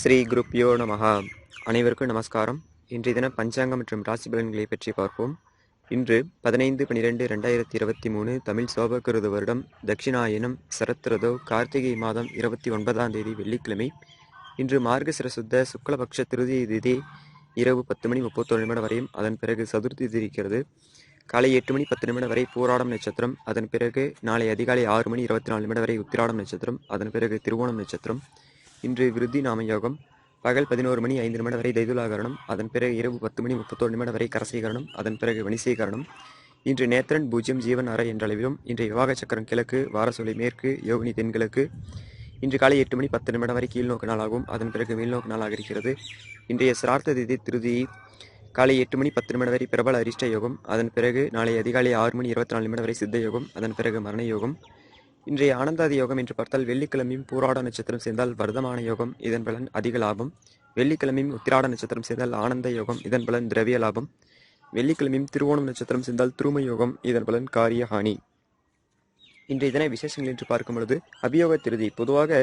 ஸ்ரீ குருப்யோ நமஹா. அனைவருக்கும் நமஸ்காரம். இன்றைய தினம் பஞ்சாங்கம் மற்றும் ராசி பலன்களை பற்றி பார்ப்போம். இன்று 15/12/2023 தமிழ் சோபகிருது வருடம் தட்சிணாயனம் சரத்ரதோ கார்த்திகை மாதம் 29ஆம் தேதி வெள்ளிக்கிழமை. இன்று மார்கசிர சுத்த சுக்லபக்ஷ திருதி திதி இரவு 10:31 வரையும், அதன் பிறகு சதுர்த்தி திதி இருக்கிறது. காலை 8:10 வரை பூராடம் நட்சத்திரம், அதன் பிறகு நாளை அதிகாலை 6:24 வரை உத்திராடம் நட்சத்திரம், அதன் பிறகு திருவோணம் நட்சத்திரம். இன்று விருத்தி நாம யோகம். பகல் 11:05 வரை தைதுலாகரணம், அதன் பிறகு இரவு 10:31 வரை கரசீகரணம், அதன் பிறகு வணிசீகரணம். இன்று நேத்திரன் பூஜ்யம் ஜீவன் அறை என்ற அளவிலும், இன்றைய விவாக சக்கரம் கிழக்கு, வாரசொலை மேற்கு, யோகினி தென்கிழக்கு. இன்று காலை 8:10 வரை கீழ்நோக்கு நாளாகவும், அதன் பிறகு மேல்நோக்கு நாளாக இருக்கிறது. இன்றைய சிரார்த்த திதி திருதி காலை 8:10 வரை பிரபல அரிஷ்ட யோகம், அதன் பிறகு நாளை அதிகாலை 6:24 வரை சித்த யோகம், அதன் பிறகு மரண யோகம். இன்றைய ஆனந்தாதி யோகம் என்று பார்த்தால் வெள்ளிக்கிழமையும் பூராட நட்சத்திரம் சேர்ந்தால் வர்த்தமான யோகம், இதன் பலன் அதிக லாபம். வெள்ளிக்கிழமையும் உத்திராட நட்சத்திரம் சேர்ந்தால் ஆனந்த யோகம், இதன் பலன் திரவிய லாபம். வெள்ளிக்கிழமையும் திருவோணம் நட்சத்திரம் சேர்ந்தால் துரும யோகம், இதன் பலன் காரிய ஹானி. இன்றைய தின விசேஷங்கள் என்று பார்க்கும் பொழுது அபியோக திருதி. பொதுவாக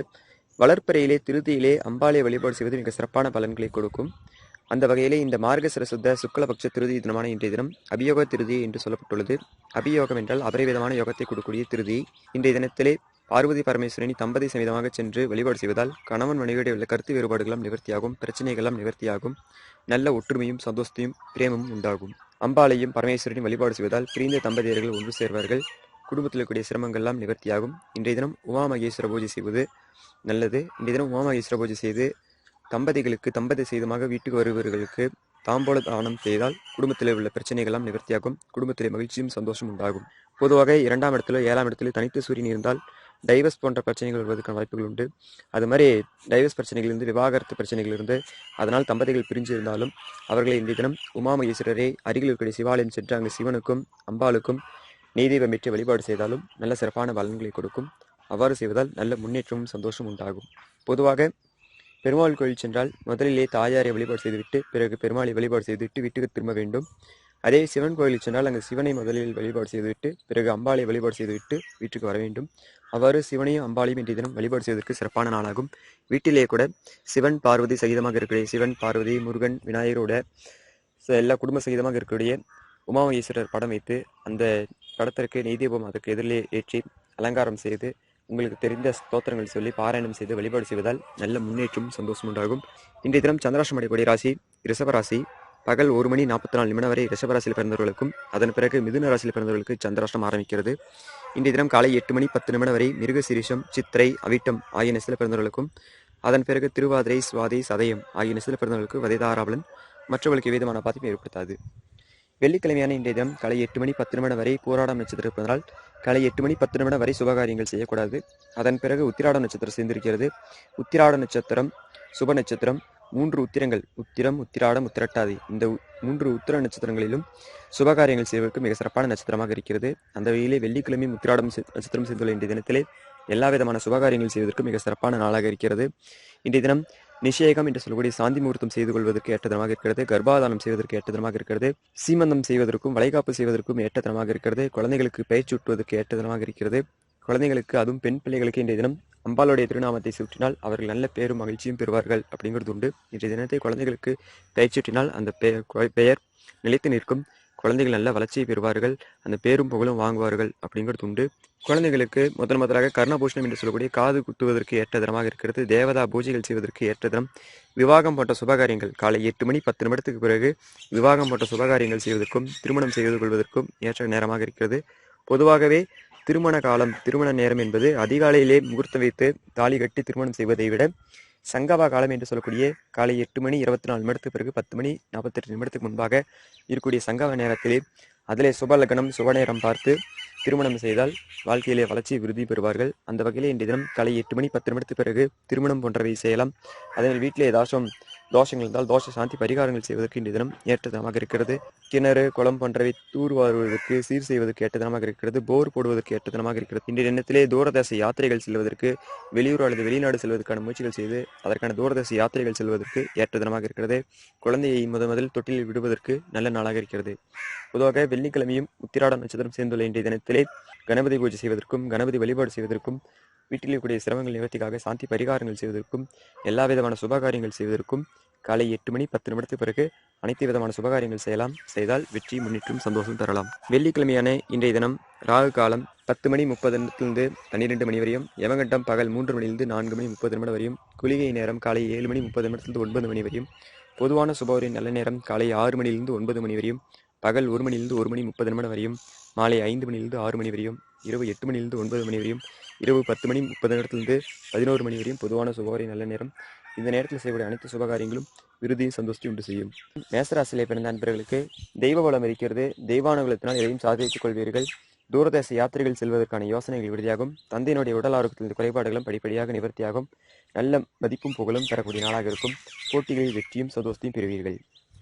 வளர்ப்பறையிலே திருதியிலே அம்பாளை வழிபாடு செய்வது மிக சிறப்பான பலன்களை கொடுக்கும். அந்த வகையிலே இந்த மார்கசிர சுத்த சுக்லபக்ஷ திருதி தினமான இன்றைய தினம் அபியோக திருதி என்று சொல்லப்பட்டுள்ளது. அபியோகம் என்றால் அபரிவிதமான யோகத்தை கொடுக்கக்கூடிய திருதி. இன்றைய தினத்திலே பார்வதி பரமேஸ்வரனை தம்பதி சமேதமாக சென்று வழிபாடு செய்வதால் கணவன் மனைவியுடைய உள்ள கருத்து வேறுபாடுகளும் நிவர்த்தியாகும், பிரச்சனைகளும் நிவர்த்தியாகும், நல்ல ஒற்றுமையும் சந்தோஷத்தையும் பிரேமமும் உண்டாகும். அம்பாளையும் பரமேஸ்வரனையும் வழிபாடு செய்வதால் பிரிந்த தம்பதியர்கள் ஒன்று சேர்வார்கள், குடும்பத்தில் இருக்கக்கூடிய சிரமங்கள்லாம் நிவர்த்தியாகும். இன்றைய தினம் உமா மகேஸ்வர பூஜை செய்வது நல்லது. இன்றைய தினம் உமா மகேஸ்வர பூஜை செய்து தம்பதிகளுக்கு தம்பதி செய்தமாக வீட்டுக்கு வருபவர்களுக்கு தாம்போல தானம் செய்தால் குடும்பத்தில் உள்ள பிரச்சனைகள்லாம் நிவர்த்தியாகும், குடும்பத்திலே மகிழ்ச்சியும் சந்தோஷம் உண்டாகும். பொதுவாக 2ஆம் இடத்திலோ 7ஆம் இடத்திலோ தனித்து சூரியன் இருந்தால் டைவர்ஸ் போன்ற பிரச்சனைகள் வருவதற்கான வாய்ப்புகள் உண்டு. அது மாதிரி டைவர்ஸ் பிரச்சனைகளிலிருந்து, விவாகரத்து பிரச்சனைகளிலிருந்து, அதனால் தம்பதிகள் பிரிஞ்சு இருந்தாலும் அவர்களை இன்றைய தினம் உமா மகேஸ்வரரை அருகில் இருக்கக்கூடிய சிவாலயம் சென்று அங்கு சிவனுக்கும் அம்பாளுக்கும் நெய்தீபம் ஏற்றி வழிபாடு செய்தாலும் நல்ல சிறப்பான பலன்களை கொடுக்கும். அவ்வாறு செய்வதால் நல்ல முன்னேற்றமும் சந்தோஷம் உண்டாகும். பொதுவாக பெருமாள் கோயில் சென்றால் முதலிலே தாயாரை வழிபாடு செய்துவிட்டு பிறகு பெருமாளை வழிபாடு செய்துவிட்டு வீட்டுக்கு திரும்ப வேண்டும். அதே சிவன் கோயிலில் சென்றால் அங்கு சிவனை முதலில் வழிபாடு செய்துவிட்டு பிறகு அம்பாளை வழிபாடு செய்துவிட்டு வீட்டுக்கு வர வேண்டும். அவ்வாறு சிவனையும் அம்பாளையும் இன்றைய தினம் வழிபாடு செய்வதற்கு சிறப்பான நாளாகும். வீட்டிலேயே கூட சிவன் பார்வதி சகிதமாக இருக்கக்கூடிய சிவன் பார்வதி முருகன் விநாயகரோட எல்லா குடும்ப சகிதமாக இருக்கக்கூடிய உமாமகேஸ்வரர் படம் வைத்து அந்த படத்திற்கு நெய்தீபம் அதற்கு எதிரிலே ஏற்றி அலங்காரம் செய்து உங்களுக்கு தெரிந்த ஸ்தோத்திரங்கள் சொல்லி பாராயணம் செய்து வழிபாடு செய்வதால் நல்ல முன்னேற்றம் சந்தோஷம் உண்டாகும். இன்றைய தினம் சந்திராஷ்டமம் அடையக்கூடிய ராசி ரிஷபராசி. பகல் 1:44 வரை ரிஷபராசியில் பிறந்தவர்களுக்கும், அதன் பிறகு மிதுன ராசியில் பிறந்தவர்களுக்கு சந்திராஷ்டம் ஆரம்பிக்கிறது. இன்றைய தினம் காலை 8:10 வரை மிருகசீரிஷம் சித்திரை அவிட்டம் ஆகிய நட்சத்திரத்தில் பிறந்தவர்களுக்கும், அதன் பிறகு திருவாதிரை சுவாதி சதயம் ஆகிய நட்சத்திரத்தில் பிறந்தவர்களுக்கு வதைதாராபலன், மற்றவர்களுக்கு எவ்விதமான பாதிப்பும் ஏற்படுத்தாது. வெள்ளிக்கிழமையான இன்றைய தினம் காலை 8:10 வரை பூராடம் நட்சத்திரம் இருப்பதனால் காலை 8:10 வரை சுபகாரியங்கள் செய்யக்கூடாது. அதன் பிறகு உத்திராடம் நட்சத்திரம் சேர்ந்திருக்கிறது. உத்திராட நட்சத்திரம் சுப நட்சத்திரம். 3 உத்திரங்கள் உத்திரம் உத்திராடம் உத்திரட்டாதி, இந்த 3 உத்திர நட்சத்திரங்களிலும் சுபகாரியங்கள் செய்வதற்கு மிக சிறப்பான நட்சத்திரமாக இருக்கிறது. அந்த வகையிலே வெள்ளிக்கிழமையும் உத்திராடம் நட்சத்திரம் சேர்ந்துள்ள இன்றைய தினத்திலே எல்லா விதமான சுபகாரியங்கள் செய்வதற்கு மிக சிறப்பான நாளாக இருக்கிறது. இன்றைய தினம் நிஷேகம் என்று சொல்லக்கூடிய சாந்தி முகூர்த்தம் செய்து கொள்வதற்கு ஏற்ற தினமாக இருக்கிறது. கர்ப்பாதானம் செய்வதற்கு ஏற்ற தினமாக இருக்கிறது. சீமந்தம் செய்வதற்கும் வளைகாப்பு செய்வதற்கும் ஏற்ற தினமாக இருக்கிறது. குழந்தைகளுக்கு பயிற்சி ஊட்டுவதற்கு ஏற்ற தினமாக இருக்கிறது. குழந்தைகளுக்கு, அதுவும் பெண் பிள்ளைகளுக்கு இன்றைய தினம் அம்பாளுடைய திருநாமத்தை சூட்டினால் அவர்கள் நல்ல பேரும் மகிழ்ச்சியும் பெறுவார்கள் அப்படிங்கிறது உண்டு. இன்றைய தினத்தை குழந்தைகளுக்கு பயிற்சியூட்டினால் அந்த பெயர் நிலைத்து நிற்கும். குழந்தைகள் நல்ல வளர்ச்சியை பெறுவார்கள், அந்த பேரும் புகழும் வாங்குவார்கள் அப்படிங்கிறது உண்டு. குழந்தைகளுக்கு முதலாக கர்ணபூஷணம் என்று சொல்லக்கூடிய காது குத்துவதற்கு ஏற்ற தினமாக இருக்கிறது. தேவதா பூஜைகள் செய்வதற்கு ஏற்ற தினம். விவாகம் போன்ற சுபகாரியங்கள் காலை 8:10 பிறகு விவாகம் போன்ற சுபகாரியங்கள் செய்வதற்கும் திருமணம் செய்து கொள்வதற்கும் ஏற்ற நேரமாக இருக்கிறது. பொதுவாகவே திருமண காலம், திருமண நேரம் என்பது அதிகாலையிலே முகூர்த்தம் வைத்து தாலி கட்டி திருமணம் செய்வதை விட சங்கவா காலம் என்று சொல்லக்கூடிய காலை 8:24 பிறகு 10:48 முன்பாக இருக்கக்கூடிய சங்கவ நேரத்திலே அதிலே சுபலக்னம் சுபநேரம் பார்த்து திருமணம் செய்தால் வாழ்க்கையிலே வளர்ச்சி விருதி பெறுவார்கள். அந்த வகையிலே இன்றைய தினம் காலை 8:10 பிறகு திருமணம் போன்றவை செய்யலாம். அதனால் வீட்டிலே ஏதாச்சும் தோஷங்கள் இருந்தால் தோஷ சாந்தி பரிகாரங்கள் செய்வதற்கு இன்றைய தினம் ஏற்ற தினமாக இருக்கிறது. கிணறு குளம் போன்றவை தூர்வாருவதற்கு சீர் செய்வதற்கு ஏற்ற தினமாக இருக்கிறது. போர் போடுவதற்கு ஏற்ற தினமாக இருக்கிறது. இன்றைய தினத்திலே தூரதேச யாத்திரைகள் செல்வதற்கு, வெளியூர் அல்லது வெளிநாடு செல்வதற்கான முயற்சிகள் செய்து அதற்கான தூரதேச யாத்திரைகள் செல்வதற்கு ஏற்ற தினமாக இருக்கிறது. குழந்தையை முதலில் தொட்டிலில் விடுவதற்கு நல்ல நாளாக இருக்கிறது. பொதுவாக வெள்ளிக்கிழமையும் உத்திராடம் நட்சத்திரம் சேர்ந்துள்ள இன்றைய தினத்திலே கணபதி பூஜை செய்வதற்கும், கணபதி வழிபாடு செய்வதற்கும், வீட்டில் இருக்கக்கூடிய சிரமங்கள் நிவர்த்திக்காக சாந்தி பரிகாரங்கள் செய்வதற்கும், எல்லா விதமான சுபகாரியங்கள் செய்வதற்கும் காலை 8 மணி 10 நிமிடத்துக்கு பிறகு அனைத்து விதமான சுபகாரியங்கள் செய்தால் வெற்றி, முன்னேற்றம், சந்தோஷம் தரலாம். வெள்ளிக்கிழமையான இன்றைய தினம் ராகு காலம் 10 மணி 30 நிமிடத்திலிருந்து 12 மணி வரையும், யமகண்டம் பகல் 3 மணியிலிருந்து 4 மணி 30 நிமிடம் வரையும், குளிகை நேரம் காலை 7 மணி 30 நிமிடத்திலிருந்து 9 மணி வரையும், பொதுவான சுபவரின் நல்ல நேரம் காலை 6 மணியிலிருந்து 9 மணி வரையும், பகல் 1 மணியிலிருந்து 1 மணி 30 நிமிடம் வரையும், மாலை 5 மணியிலிருந்து 6 மணி வரையும், இரவு 8 மணியிலிருந்து 9 மணி வரையும், இரவு 10 மணி 30 நிமிடத்திலிருந்து 11 மணி வரையும் பொதுவான சுபவரின் நல்ல நேரம். இந்த நேரத்தில் செய்யக்கூடிய அனைத்து சுபகாரியங்களும் விருதியும் சந்தோஷத்தையும் உண்டு செய்யும். மேசராசியிலே பிறந்த நண்பர்களுக்கு தெய்வ பலம் இருக்கிறது. தெய்வானுகூலத்தினால் எதையும் சாதித்துக் கொள்வீர்கள். தூரதேச யாத்திரைகள் செல்வதற்கான யோசனைகள் விருதியாகும். தந்தையினுடைய உடல் ஆரோக்கியத்தின் குறைபாடுகளும் படிப்படியாக நிவர்த்தியாகும். நல்ல மதிப்பும் புகழும் தரக்கூடிய நாளாக இருக்கும். போட்டிகளில் வெற்றியும் சந்தோஷத்தையும் பெறுவீர்கள்.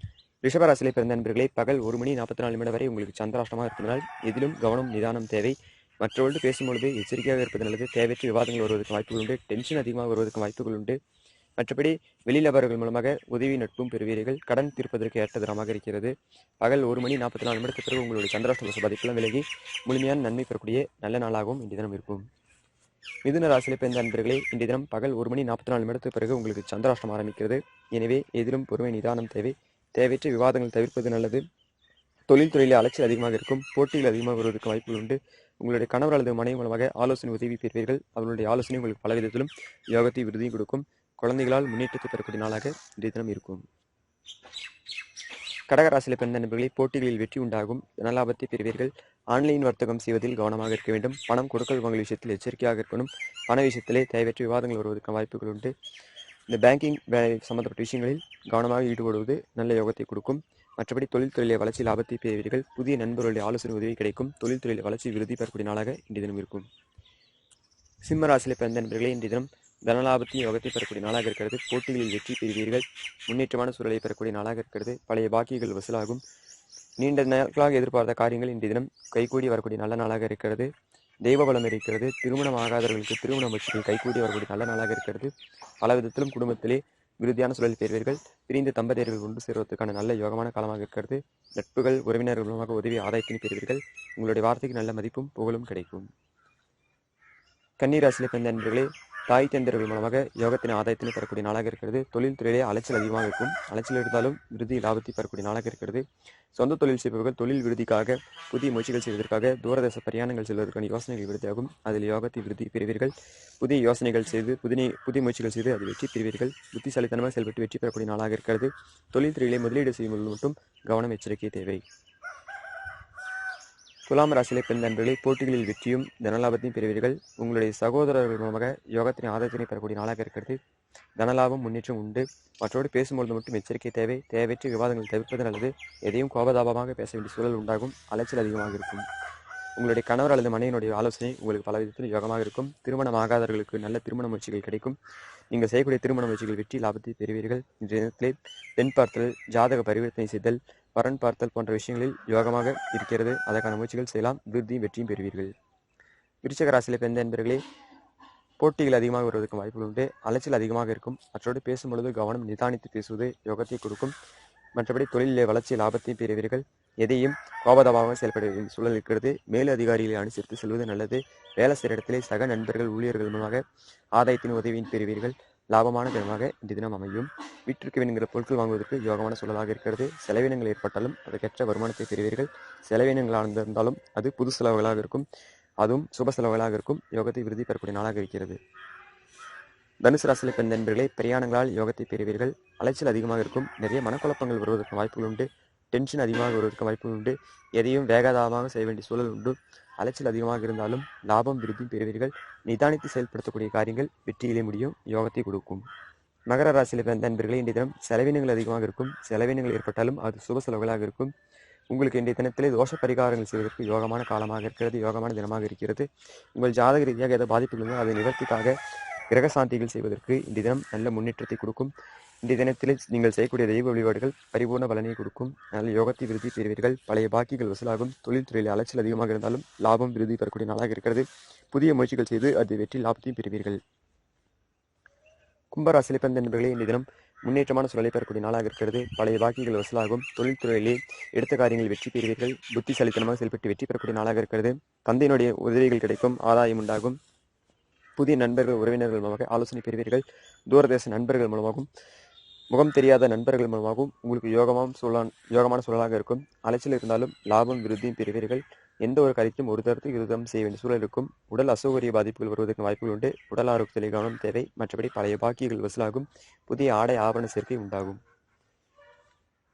ரிஷபராசியிலே பிறந்த நண்பர்களே, பகல் 1 மணி 44 நிமிடம் வரை உங்களுக்கு சந்திராஷ்டமாக இருப்பதனால் எதிலும் கவனம் நிதானம் தேவை. மற்றவர்களோடு பேசும்பொழுது எச்சரிக்கையாக இருப்பது நல்லது. தேவையற்ற விவாதங்கள் வருவதற்கு வாய்ப்புகள் உண்டு. டென்ஷன் அதிகமாக வருவதற்கு வாய்ப்புகள் உண்டு. மற்றபடி வெளிநபர்கள் மூலமாக உதவி நட்பும் பெறுவீர்கள். கடன் தீர்ப்பதற்கு ஏற்ற தரமாக இருக்கிறது. பகல் 1 மணி 44 நிமிடத்துக்கு பிறகு உங்களுடைய சந்திராஷ்டம பாதிப்பெல்லாம் விலகி முழுமையான நன்மை பெறக்கூடிய நல்ல நாளாகவும் இன்றைய தினம் இருக்கும். மிதுன ராசியிலே பிறந்த நண்பர்களே, இன்றைய தினம் பகல் 1 மணி 44 நிமிடத்துக்கு பிறகு உங்களுக்கு சந்திராஷ்டம் ஆரம்பிக்கிறது. எனவே எதிலும் பொறுமை நிதானம் தேவை. தேவையற்ற விவாதங்கள் தவிர்ப்பது நல்லது. தொழில்துறையில் அலைச்சல் அதிகமாக இருக்கும். போட்டிகள் அதிகமாக வருவதற்கு வாய்ப்புகள் உண்டு. உங்களுடைய கணவர் அல்லது மனைவி மூலமாக ஆலோசனை உதவி பெறுவீர்கள். அவர்களுடைய ஆலோசனை உங்களுக்கு பலவிதத்திலும் யோகத்தை விருதியும் கொடுக்கும். குழந்தைகளால் முன்னேற்றத்தை பெறக்கூடிய நாளாக இன்றைய தினம் இருக்கும். கடகராசியிலே பிறந்த நண்பர்களே, போட்டிகளில் வெற்றி உண்டாகும். தனலாபத்தை பெறுவீர்கள். ஆன்லைன் வர்த்தகம் செய்வதில் கவனமாக இருக்க வேண்டும். பணம் கொடுக்கல் வாங்கல் விஷயத்தில் எச்சரிக்கையாக இருக்கணும். பண விஷயத்திலே தேவையற்ற விவாதங்கள் வருவதற்கு வாய்ப்புகள் உண்டு. இந்த பேங்கிங் வேலை சம்பந்தப்பட்ட விஷயங்களில் கவனமாக ஈடுபடுவது நல்ல யோகத்தை கொடுக்கும். மற்றபடி தொழில்துறையிலே வளர்ச்சி லாபத்தை பெறுவீர்கள். புதிய நண்பர்களுடைய ஆலோசனை உதவி கிடைக்கும். தொழில்துறையில் வளர்ச்சி விருதி பெறக்கூடிய நாளாக இன்றைய தினம் இருக்கும். சிம்ம ராசியிலே பிறந்த நண்பர்களே, இன்றைய தினம் தனலாபத்தையும் யோகத்தை பெறக்கூடிய நாளாக இருக்கிறது. போட்டிகளில் வெற்றி பெறுவீர்கள். முன்னேற்றமான சூழலை பெறக்கூடிய நாளாக இருக்கிறது. பழைய பாக்கிகள் வசூலாகும். நீண்ட நாட்களாக எதிர்பார்த்த காரியங்கள் இன்றைய தினம் கைகூடி வரக்கூடிய நல்ல நாளாக இருக்கிறது. தெய்வ பலம் இருக்கிறது. திருமணம் ஆகாதவர்களுக்கு திருமண முயற்சிகள் கைகூடி வரக்கூடிய நல்ல நாளாக இருக்கிறது. பல விதத்திலும் குடும்பத்திலே விருதியான சூழலில் பெறுவீர்கள். பிரிந்த தம்பதியர்கள் ஒன்று சேருவதற்கான நல்ல யோகமான காலமாக இருக்கிறது. நட்புகள் உறவினர்கள் மூலமாக உதவி ஆதாயத்தினை பெறுவீர்கள். உங்களுடைய வார்த்தைக்கு நல்ல மதிப்பும் புகழும் கிடைக்கும். கன்னிராசியிலே பிறந்த நண்பர்களே, தாய் தந்தர்கள் மூலமாக யோகத்தின் ஆதாயத்தினை பெறக்கூடிய நாளாக இருக்கிறது. தொழில் துறையிலே அலைச்சல் அதிகமாக இருக்கும். அலைச்சல் இருந்தாலும் விருதி லாபத்தை பெறக்கூடிய நாளாக இருக்கிறது. சொந்த தொழில் செய்பவர்கள் தொழில் விருதிக்காக புதிய முயற்சிகள் செய்வதற்காக தூரதேச பிரயாணங்கள் செல்வதற்கான யோசனைகள் விருதியாகும். அதில் யோகத்தை விருதி பெறுவீர்கள். புதிய யோசனைகள் செய்து புதிய முயற்சிகள் செய்து அதில் வெற்றி பெறுவீர்கள். புத்திசாலித்தனமாக செயல்பட்டு வெற்றி பெறக்கூடிய நாளாக இருக்கிறது. தொழில் துறையிலே முதலீடு செய்யும்போது மட்டும் கவனம் எச்சரிக்கை தேவை. துலாம் ராசியிலே பிறந்த நண்பர்களே, போட்டிகளில் வெற்றியும் தனலாபத்தையும் பெறுவீர்கள். உங்களுடைய சகோதரர்கள் மூலமாக யோகத்தின் ஆதாயத்தினை பெறக்கூடிய நாளாக இருக்கிறது. தனலாபம் முன்னேற்றம் உண்டு. மற்றோடு பேசும்பொழுது மட்டும் எச்சரிக்கை தேவை. தேவையற்ற விவாதங்கள் தவிர்ப்பது நல்லது. எதையும் கோபதாபமாக பேச வேண்டிய சூழல் உண்டாகும். அலைச்சல் அதிகமாக இருக்கும். உங்களுடைய கணவர் அல்லது மனைவியினுடைய ஆலோசனை உங்களுக்கு பல விதத்தில் யோகமாக இருக்கும். திருமணம் ஆகாதவர்களுக்கு நல்ல திருமண முயற்சிகள் கிடைக்கும். நீங்கள் செய்யக்கூடிய திருமண முயற்சிகள் வெற்றி லாபத்தை பெறுவீர்கள். இன்றைய தினத்திலே பெண் பார்த்தல், ஜாதக பரிவர்த்தனை செய்தல், வரன் பார்த்தல் போன்ற விஷயங்களில் யோகமாக இருக்கிறது. அதற்கான முயற்சிகள் செய்யலாம். விருதியும் வெற்றியும் பெறுவீர்கள். விருச்சிக ராசியிலே பிறந்த நண்பர்களே, போட்டிகள் அதிகமாக வருவதற்கு வாய்ப்புகள் உண்டு. அலைச்சல் அதிகமாக இருக்கும். மற்றோடு பேசும்பொழுது கவனம் நிதானித்து பேசுவது யோகத்தை கொடுக்கும். மற்றபடி தொழிலிலே வளர்ச்சி லாபத்தை பெறுவீர்கள். எதையும் கோபதாபமாக செயல்பட வேண்டிய சூழல் இருக்கிறது. மேல் அதிகாரிகளை அனுசரித்து செல்வது நல்லது. வேலை செய்கிற இடத்திலே சக நண்பர்கள் ஊழியர்கள் மூலமாக ஆதாயத்தின் உதவியின் பெறுவீர்கள். லாபமான தினமாக இன்றைய தினம் அமையும். வீட்டிற்கு வேணுங்கிற பொருட்கள் வாங்குவதற்கு யோகமான சூழலாக இருக்கிறது. செலவினங்கள் ஏற்பட்டாலும் அதற்கேற்ற வருமானத்தை பெறுவீர்கள். செலவினங்களாக இருந்தாலும் அது புது செலவுகளாக இருக்கும். அதுவும் சுப செலவுகளாக இருக்கும். யோகத்தை விருதி பெறக்கூடிய நாளாக இருக்கிறது. தனுசு ராசியிலே பிறந்த நண்பர்களே, பிரயாணங்களால் யோகத்தை பெறுவீர்கள். அலைச்சல் அதிகமாக இருக்கும். நிறைய மனக்குழப்பங்கள் வருவதற்கு வாய்ப்புகள் உண்டு. டென்ஷன் அதிகமாக வருவதற்கு வாய்ப்புகள் உண்டு. எதையும் வேகதாபமாக செய்ய வேண்டிய சூழல் உண்டு. அலைச்சல் அதிகமாக இருந்தாலும் லாபம் விருதி பெறுவீர்கள். நிதானித்து செயல்படுத்தக்கூடிய காரியங்கள் வெற்றியிலே முடியும். யோகத்தை கொடுக்கும். மகர ராசியில் பிறந்த நண்பர்களே, இன்றைய தினம் செலவினங்கள் அதிகமாக இருக்கும். செலவினங்கள் ஏற்பட்டாலும் அது சுப செலவுகளாக இருக்கும். உங்களுக்கு இன்றைய தினத்திலே தோஷ பரிகாரங்கள் செய்வதற்கு யோகமான காலமாக இருக்கிறது. யோகமான தினமாக இருக்கிறது. உங்கள் ஜாதக ரீதியாக ஏதோ பாதிப்புகள் இருந்தால் அதை நிவர்த்திக்காக கிரக சாந்திகள் செய்வதற்கு இன்றைய தினம் நல்ல முன்னேற்றத்தை கொடுக்கும். இன்றைய தினத்தில் நீங்கள் செய்யக்கூடிய தெய்வ வழிபாடுகள் பரிபூர்ண பலனை கொடுக்கும். நல்ல யோகத்தை விருதி பெறுவீர்கள். பழைய பாக்கிகள் வசூலாகும். தொழில்துறையில் அலைச்சல் அதிகமாக இருந்தாலும் லாபம் விருதி பெறக்கூடிய நாளாக இருக்கிறது. புதிய முயற்சிகள் செய்து அது வெற்றி லாபத்தையும் பெறுவீர்கள். கும்பராசியில் பிறந்த நண்பர்களே, இன்றைய தினம் முன்னேற்றமான சூழலை பெறக்கூடிய நாளாக இருக்கிறது. பழைய பாக்கிகள் வசூலாகும். தொழில்துறையிலே எடுத்த காரியங்களில் வெற்றி பெறுவீர்கள். புத்திசாலித்தனமாக செயல்பட்டு வெற்றி பெறக்கூடிய நாளாக இருக்கிறது. தந்தையினுடைய உதவிகள் கிடைக்கும். ஆதாயம் உண்டாகும். புதிய நண்பர்கள் உறவினர்கள் மூலமாக ஆலோசனை பெறுவீர்கள். தூரதேச நண்பர்கள் மூலமாகவும் முகம் தெரியாத நண்பர்கள் மூலமாகவும் உங்களுக்கு யோகமான சூழலாக இருக்கும். அலைச்சல் இருந்தாலும் லாபம் விருத்தியும் பெறுவீர்கள். எந்த ஒரு காரியத்தையும் ஒரு தரத்துக்கு இருதம் செய்ய வேண்டிய சூழல் இருக்கும். உடல் அசௌகரிய பாதிப்புகள் வருவதற்கு வாய்ப்புகள் உண்டு. உடல் ஆரோக்கியத்தில் கவனம் தேவை. மற்றபடி பழைய பாக்கிகள் வசூலாகும். புதிய ஆடை ஆபரண சேர்க்கை உண்டாகும்.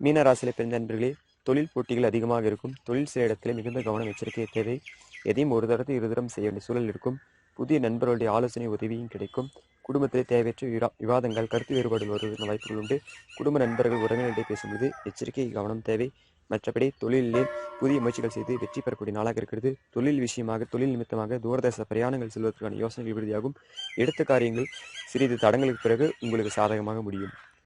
மீன ராசியில பிறந்த நண்பர்களே, தொழில் போட்டிகள் அதிகமாக இருக்கும். தொழில் செய்ய இடத்திலே மிகுந்த கவனம் எச்சரிக்கை தேவை. எதையும் ஒரு தரத்து இருதரம் செய்ய வேண்டிய சூழல் இருக்கும். புதிய நண்பர்களுடைய ஆலோசனை உதவியும் கிடைக்கும். குடும்பத்திலே தேவையற்ற விவாதங்கள் கருத்து வேறுபாடுகள் வருவதற்கு வாய்ப்புகள் உண்டு. குடும்ப நண்பர்கள் உறவினர்களிடையே பேசும்போது எச்சரிக்கை கவனம் தேவை. மற்றபடி தொழிலிலே புதிய முயற்சிகள் செய்து வெற்றி பெறக்கூடிய நாளாக இருக்கிறது. தொழில் நிமித்தமாக தூரதேச பிரயாணங்கள் செல்வதற்கான யோசனைகள் விருதியாகும். எடுத்த காரியங்கள் சிறிது தடங்களுக்கு பிறகு உங்களுக்கு சாதகமாக முடியும்.